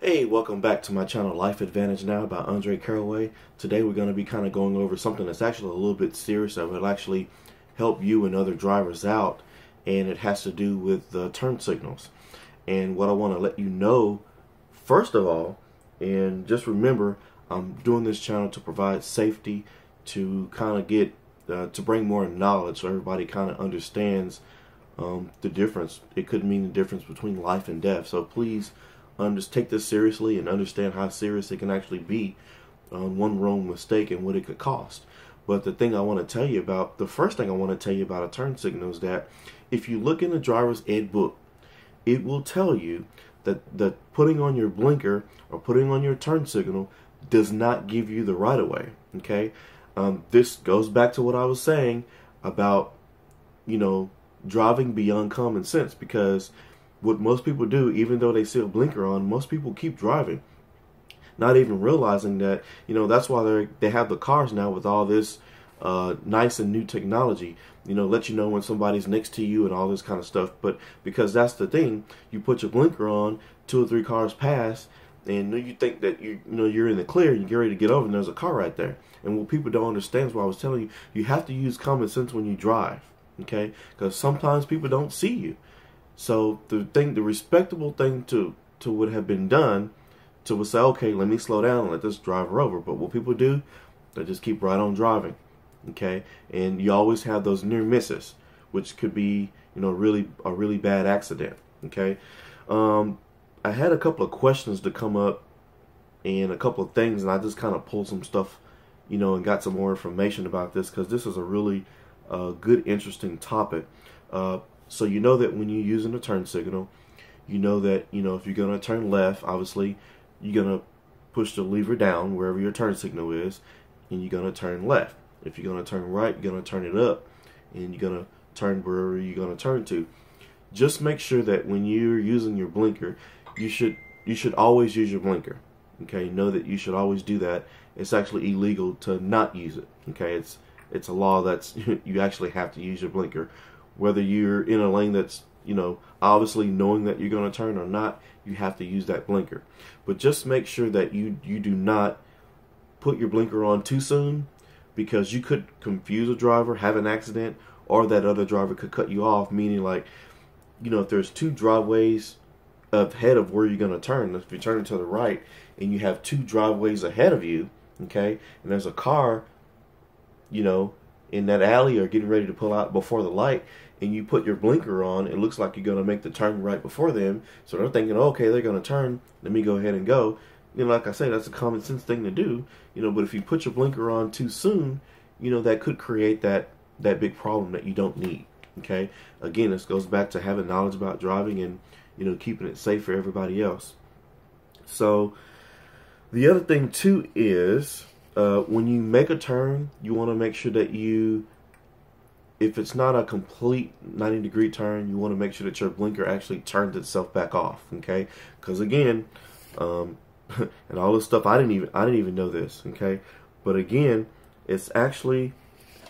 Hey, welcome back to my channel Life Advantage Now by Caraway. Today we're going to be kind of going over something that's actually a little bit serious that will actually help you and other drivers out, and it has to do with the turn signals. And what I want to let you know, first of all, and just remember, I'm doing this channel to provide safety, to kind of get, to bring more knowledge so everybody kind of understands the difference. It could mean the difference between life and death. So please, just take this seriously and understand how serious it can actually be on one wrong mistake and what it could cost. But the thing I want to tell you about, the first thing I want to tell you about a turn signal is that if you look in the driver's ed book, it will tell you that putting on your blinker or putting on your turn signal does not give you the right of way. Okay, this goes back to what I was saying about, driving beyond common sense, because what most people do, even though they see a blinker on, most people keep driving, not even realizing that, that's why they have the cars now with all this nice and new technology, let you know when somebody's next to you and all this kind of stuff. But because that's the thing, you put your blinker on, 2 or 3 cars pass, and you think that you're in the clear, you get ready to get over, and there's a car right there. And what people don't understand is what I was telling you, you have to use common sense when you drive, okay? Because sometimes people don't see you. So the respectable thing to would have been done would say, okay, let me slow down and let this driver over. But what people do, they just keep right on driving, okay? And you always have those near misses, which could be, really a really bad accident, okay? I had a couple of questions to come up and a couple of things, and I just kind of pulled some stuff, and got some more information about this, because this is a really good, interesting topic. So you know that when you're using a turn signal, you know that, if you're going to turn left, obviously, you're going to push the lever down wherever your turn signal is, and you're going to turn left. If you're going to turn right, you're going to turn it up, and you're going to turn wherever you're going to turn to. Just make sure that when you're using your blinker, you should always use your blinker. Okay, know that you should always do that. It's actually illegal to not use it. Okay, it's a law that's you actually have to use your blinker. Whether you're in a lane that's, obviously knowing that you're going to turn or not, you have to use that blinker. But just make sure that you do not put your blinker on too soon, because you could confuse a driver, have an accident, or that other driver could cut you off, meaning like, if there's 2 driveways ahead of where you're going to turn, if you're turning to the right and you have 2 driveways ahead of you, okay, and there's a car, in that alley or getting ready to pull out before the light, and you put your blinker on, it looks like you're going to make the turn right before them. So they're thinking, okay, they're going to turn, let me go ahead and go. Like I say, that's a common sense thing to do, but if you put your blinker on too soon, that could create that big problem that you don't need, okay? Again, this goes back to having knowledge about driving and, keeping it safe for everybody else. So the other thing too is, when you make a turn, you want to make sure that if it's not a complete 90-degree turn, you want to make sure that your blinker actually turns itself back off, okay? Because again, and all this stuff, I didn't even know this, okay? But again, it's actually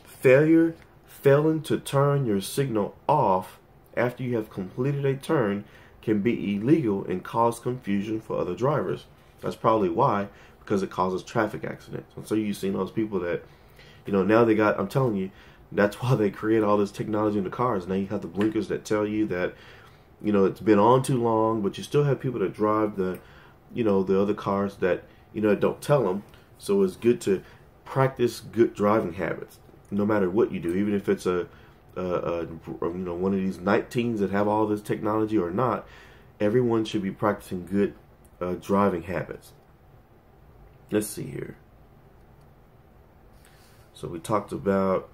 failing to turn your signal off after you have completed a turn can be illegal and cause confusion for other drivers. That's probably why, because it causes traffic accidents. And so you've seen those people that, now they got, I'm telling you, that's why they create all this technology in the cars. Now you have the blinkers that tell you that, it's been on too long, but you still have people that drive the other cars that, don't tell them. So it's good to practice good driving habits, no matter what you do, even if it's one of these night teens that have all this technology or not. Everyone should be practicing good driving habits. Let's see here. So we talked about,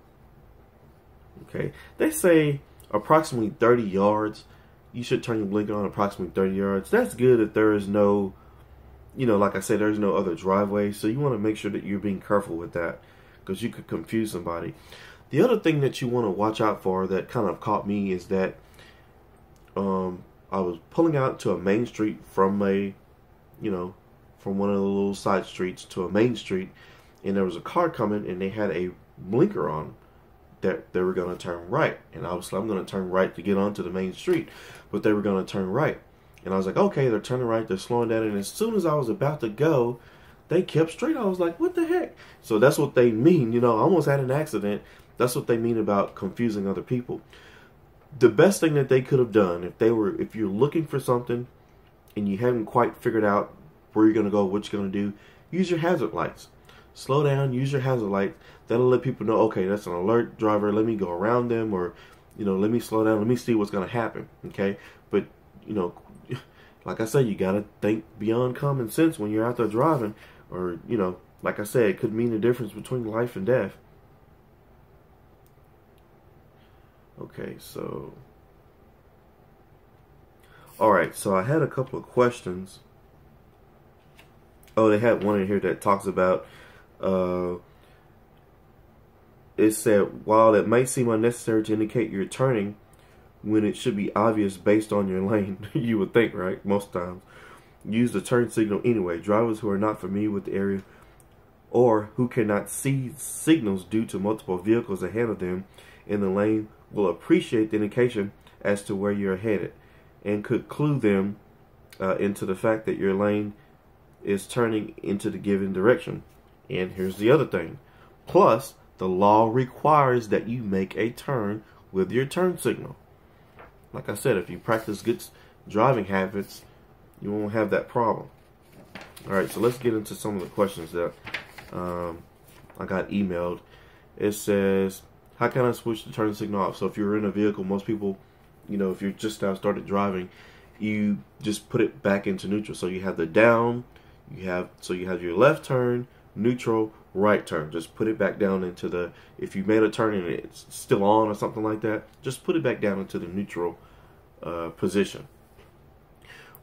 okay, they say approximately 30 yards. You should turn your blinker on approximately 30 yards. That's good if there is no, like I said, there's no other driveway. So you want to make sure that you're being careful with that, because you could confuse somebody. The other thing that you want to watch out for that kind of caught me is that I was pulling out to a main street from from one of the little side streets to a main street, and there was a car coming, and they had a blinker on that they were going to turn right. And obviously I'm going to turn right to get onto the main street, but they were going to turn right. And I was like, okay, they're turning right, they're slowing down. And as soon as I was about to go, they kept straight. I was like, what the heck? So that's what they mean. I almost had an accident. That's what they mean about confusing other people. The best thing that they could have done, if you're looking for something and you haven't quite figured out where you're going to go, what you're going to do, use your hazard lights. Slow down, use your hazard lights. That'll let people know, okay, that's an alert driver. Let me go around them, or, let me slow down. Let me see what's going to happen. Okay. But, like I said, you got to think beyond common sense when you're out there driving, or, like I said, it could mean the difference between life and death. Okay, so, all right, so I had a couple of questions. Oh, they had one in here that talks about, it said, while it might seem unnecessary to indicate you're turning when it should be obvious based on your lane, you would think, right? Most times. Use the turn signal anyway. Drivers who are not familiar with the area or who cannot see signals due to multiple vehicles ahead of them in the lane will appreciate the indication as to where you're headed and could clue them into the fact that your lane is turning into the given direction. And here's the other thing. Plus, the law requires that you make a turn with your turn signal. Like I said, if you practice good driving habits, you won't have that problem. Alright, so let's get into some of the questions that I got emailed. It says, how can I switch the turn signal off? So if you're in a vehicle, most people, if you're just now started driving, you just put it back into neutral. So you have the down, you have your left turn, neutral, right turn. Just put it back down into the, if you made a turn and it's still on or something like that, just put it back down into the neutral position.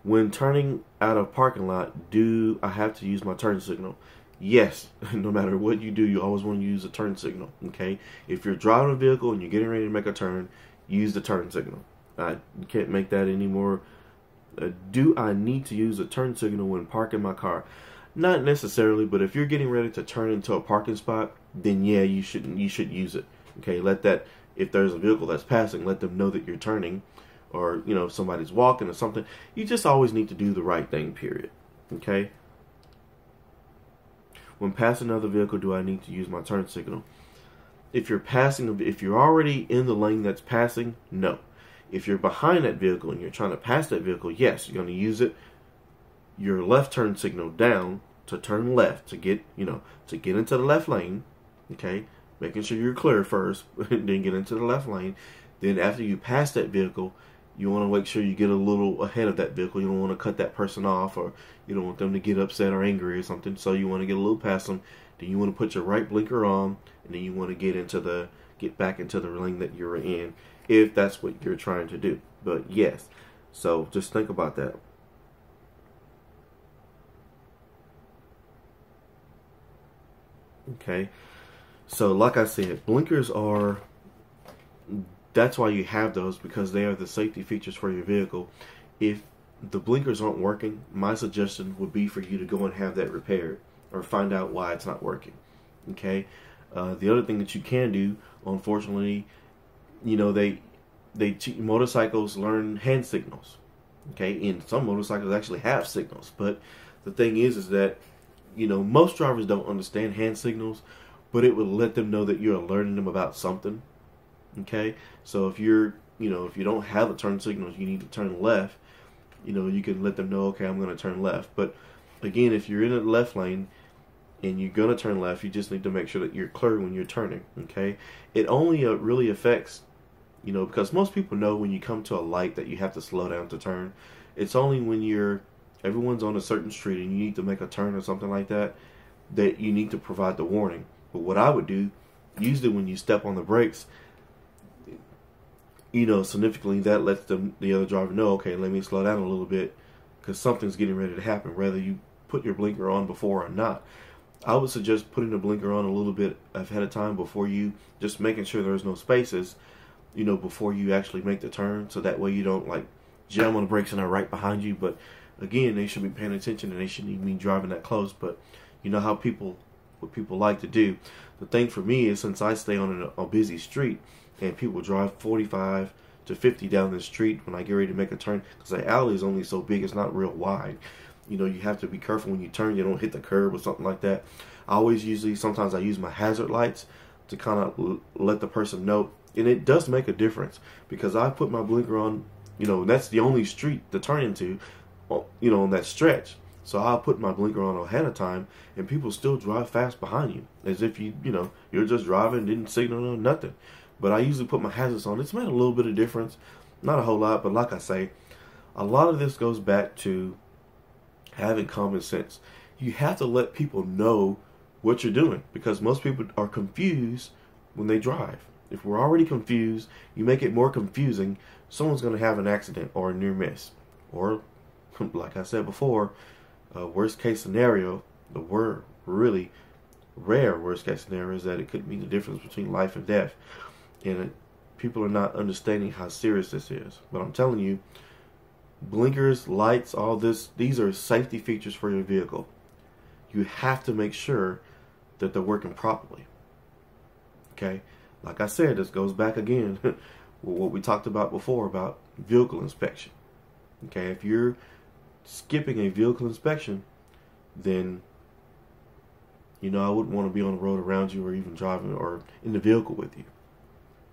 When turning out of parking lot, do I have to use my turn signal? Yes. No matter what you do, you always want to use a turn signal. Okay. If you're driving a vehicle and you're getting ready to make a turn, use the turn signal. You can't make that anymore. Do I need to use a turn signal when parking my car? Not necessarily, but if you're getting ready to turn into a parking spot, then yeah, you should use it. Okay. If there's a vehicle that's passing, let them know that you're turning, or if somebody's walking or something. You just always need to do the right thing, period. Okay. When passing another vehicle, do I need to use my turn signal? If you're already in the lane that's passing, no. If you're behind that vehicle and you're trying to pass that vehicle, yes, you're going to use your left turn signal down to turn left to get into the left lane. Okay, making sure you're clear first, then get into the left lane. Then after you pass that vehicle, you want to make sure you get a little ahead of that vehicle. You don't want to cut that person off, or you don't want them to get upset or angry or something. So you want to get a little past them. Then you want to put your right blinker on, and then you want to get back into the lane that you're in, if that's what you're trying to do. But yes, so just think about that. Okay, so like I said, blinkers that's why you have those, because they are the safety features for your vehicle. If the blinkers aren't working, my suggestion would be for you to go and have that repaired, or find out why it's not working. Okay, the other thing that you can do, unfortunately, motorcycles learn hand signals. Okay, and some motorcycles actually have signals, but the thing is that most drivers don't understand hand signals, but it would let them know that you're alerting them about something. Okay, so if you don't have a turn signal, you need to turn left, you can let them know, okay, I'm going to turn left. But again, if you're in the left lane and you're going to turn left, you just need to make sure that you're clear when you're turning. Okay, it only really affects, because most people know when you come to a light that you have to slow down to turn. It's only when everyone's on a certain street and you need to make a turn or something like that, that you need to provide the warning. But what I would do, usually when you step on the brakes, significantly, that lets the other driver know, okay, let me slow down a little bit, because something's getting ready to happen, whether you put your blinker on before or not. I would suggest putting the blinker on a little bit ahead of time, before you, just making sure there's no spaces, before you actually make the turn, so that way you don't jam on the brakes and they're right behind you. But again, they should be paying attention, and they shouldn't even be driving that close. But you know how what people like to do. The thing for me is, since I stay on a busy street and people drive 45 to 50 down the street when I get ready to make a turn, because the alley is only so big, it's not real wide. You know, you have to be careful when you turn, you don't hit the curb or something like that. Sometimes I use my hazard lights to kind of let the person know, and it does make a difference, because I put my blinker on, you know, and that's the only street to turn into, you know, on that stretch. So I'll put my blinker on ahead of time, and people still drive fast behind you, as if you know, you're just driving, didn't signal or nothing. But I usually put my hazards on. It's made a little bit of difference, not a whole lot, but like I say, a lot of this goes back to having common sense. You have to let people know what you're doing, because most people are confused when they drive. If we're already confused, you make it more confusing, someone's going to have an accident or a near miss. Or, like I said before, worst case scenario, the really rare worst case scenario is that it could mean the difference between life and death. And people are not understanding how serious this is. But I'm telling you, blinkers, lights, all this, these are safety features for your vehicle. You have to make sure that they're working properly. Okay? Like I said, this goes back again with what we talked about before about vehicle inspection. Okay? If you're skipping a vehicle inspection, then, you know, I wouldn't want to be on the road around you or even driving or in the vehicle with you.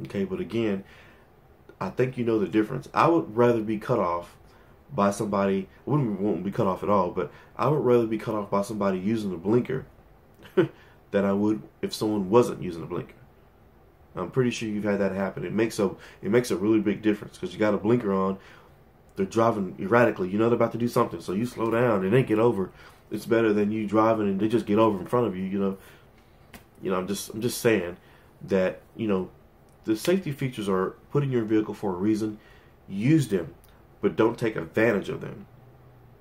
Okay? But again, I think you know the difference. I would rather be cut off by somebody, I wouldn't want to be cut off at all, but I would rather be cut off by somebody using a blinker than I would if someone wasn't using a blinker. I'm pretty sure you've had that happen. It makes a really big difference, because you got a blinker on, they're driving erratically, you know they're about to do something, so you slow down and they get over. It's better than you driving and they just get over in front of you. You know, I'm just saying that, you know, the safety features are put in your vehicle for a reason. Use them, but don't take advantage of them.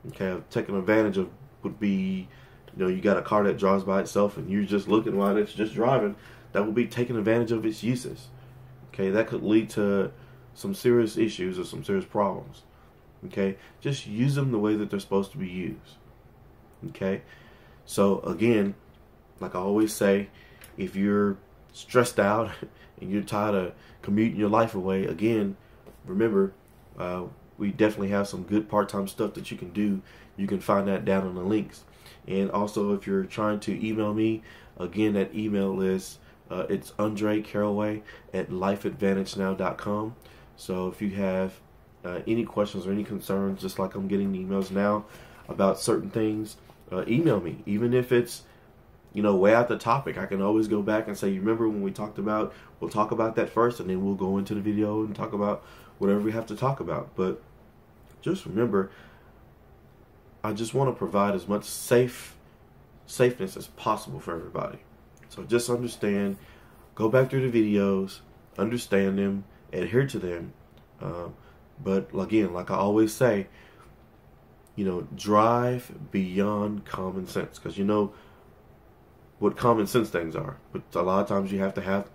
Okay, taking advantage of would be, you know, you got a car that drives by itself and you're just looking while it's just driving. That would be taking advantage of its uses. Okay, that could lead to some serious issues or some serious problems. Okay, just use them the way that they're supposed to be used. Okay, so again, like I always say, if you're stressed out and you're tired of commuting your life away, again, remember, we definitely have some good part-time stuff that you can do. You can find that down in the links. And also, if you're trying to email me, again, that email is it's Andre Caraway at lifeadvantagenow.com. So if you have any questions or any concerns, just like I'm getting emails now about certain things, email me. Even if it's, you know, way out the topic, I can always go back and say, you remember when we talked about, we'll talk about that first, and then we'll go into the video and talk about whatever we have to talk about. But just remember, I just want to provide as much safeness as possible for everybody. So just understand, go back through the videos, understand them, adhere to them. But again, like I always say, you know, drive beyond common sense, because you know what common sense things are. But a lot of times you have to have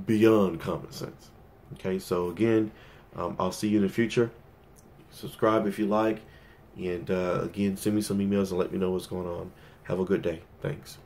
beyond common sense. Okay, so again, I'll see you in the future. Subscribe if you like. And again, send me some emails and let me know what's going on. Have a good day. Thanks.